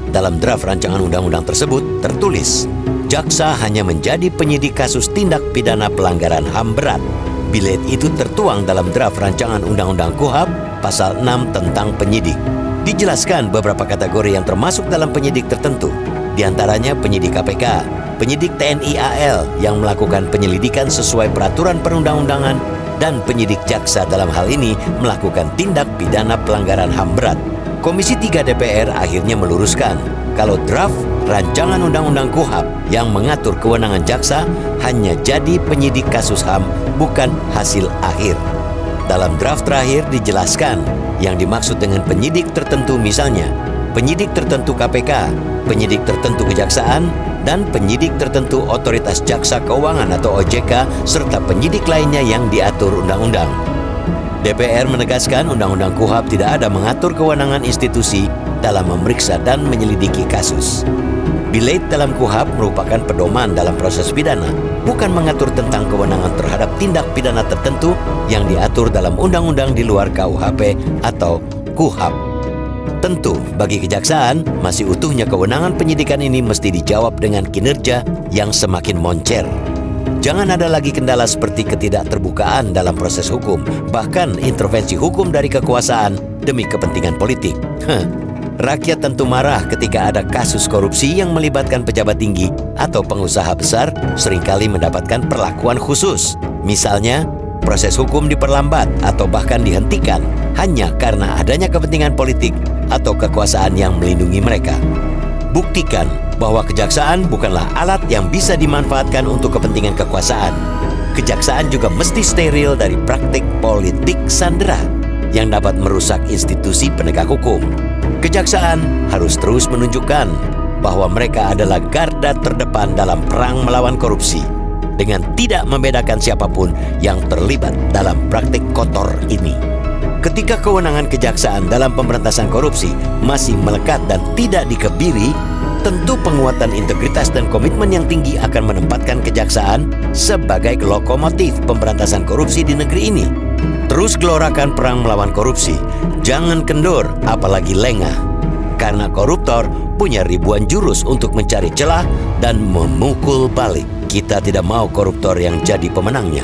Dalam draft rancangan undang-undang tersebut tertulis, jaksa hanya menjadi penyidik kasus tindak pidana pelanggaran HAM berat. Bila itu tertuang dalam draft rancangan undang-undang KUHP pasal 6 tentang penyidik. Dijelaskan beberapa kategori yang termasuk dalam penyidik tertentu, di antaranya penyidik KPK, penyidik TNI AL yang melakukan penyelidikan sesuai peraturan perundang-undangan, dan penyidik jaksa dalam hal ini melakukan tindak pidana pelanggaran HAM berat. Komisi 3 DPR akhirnya meluruskan kalau draft rancangan undang-undang KUHP yang mengatur kewenangan jaksa hanya jadi penyidik kasus HAM, bukan hasil akhir. Dalam draft terakhir dijelaskan yang dimaksud dengan penyidik tertentu, misalnya penyidik tertentu KPK, penyidik tertentu kejaksaan, dan penyidik tertentu otoritas jaksa keuangan atau OJK, serta penyidik lainnya yang diatur undang-undang. DPR menegaskan Undang-Undang KUHP tidak ada mengatur kewenangan institusi dalam memeriksa dan menyelidiki kasus. Bilet dalam KUHP merupakan pedoman dalam proses pidana, bukan mengatur tentang kewenangan terhadap tindak pidana tertentu yang diatur dalam undang-undang di luar KUHP atau KUHP. Tentu, bagi kejaksaan, masih utuhnya kewenangan penyidikan ini mesti dijawab dengan kinerja yang semakin moncer. Jangan ada lagi kendala seperti ketidakterbukaan dalam proses hukum, bahkan intervensi hukum dari kekuasaan demi kepentingan politik. Rakyat tentu marah ketika ada kasus korupsi yang melibatkan pejabat tinggi atau pengusaha besar seringkali mendapatkan perlakuan khusus. Misalnya, proses hukum diperlambat atau bahkan dihentikan hanya karena adanya kepentingan politik atau kekuasaan yang melindungi mereka. Buktikan bahwa kejaksaan bukanlah alat yang bisa dimanfaatkan untuk kepentingan kekuasaan. Kejaksaan juga mesti steril dari praktik politik sandera yang dapat merusak institusi penegak hukum. Kejaksaan harus terus menunjukkan bahwa mereka adalah garda terdepan dalam perang melawan korupsi, dengan tidak membedakan siapapun yang terlibat dalam praktik kotor ini. Ketika kewenangan kejaksaan dalam pemberantasan korupsi masih melekat dan tidak dikebiri, tentu penguatan integritas dan komitmen yang tinggi akan menempatkan kejaksaan sebagai lokomotif pemberantasan korupsi di negeri ini. Terus gelorakan perang melawan korupsi, jangan kendur apalagi lengah, karena koruptor punya ribuan jurus untuk mencari celah dan memukul balik. Kita tidak mau koruptor yang jadi pemenangnya.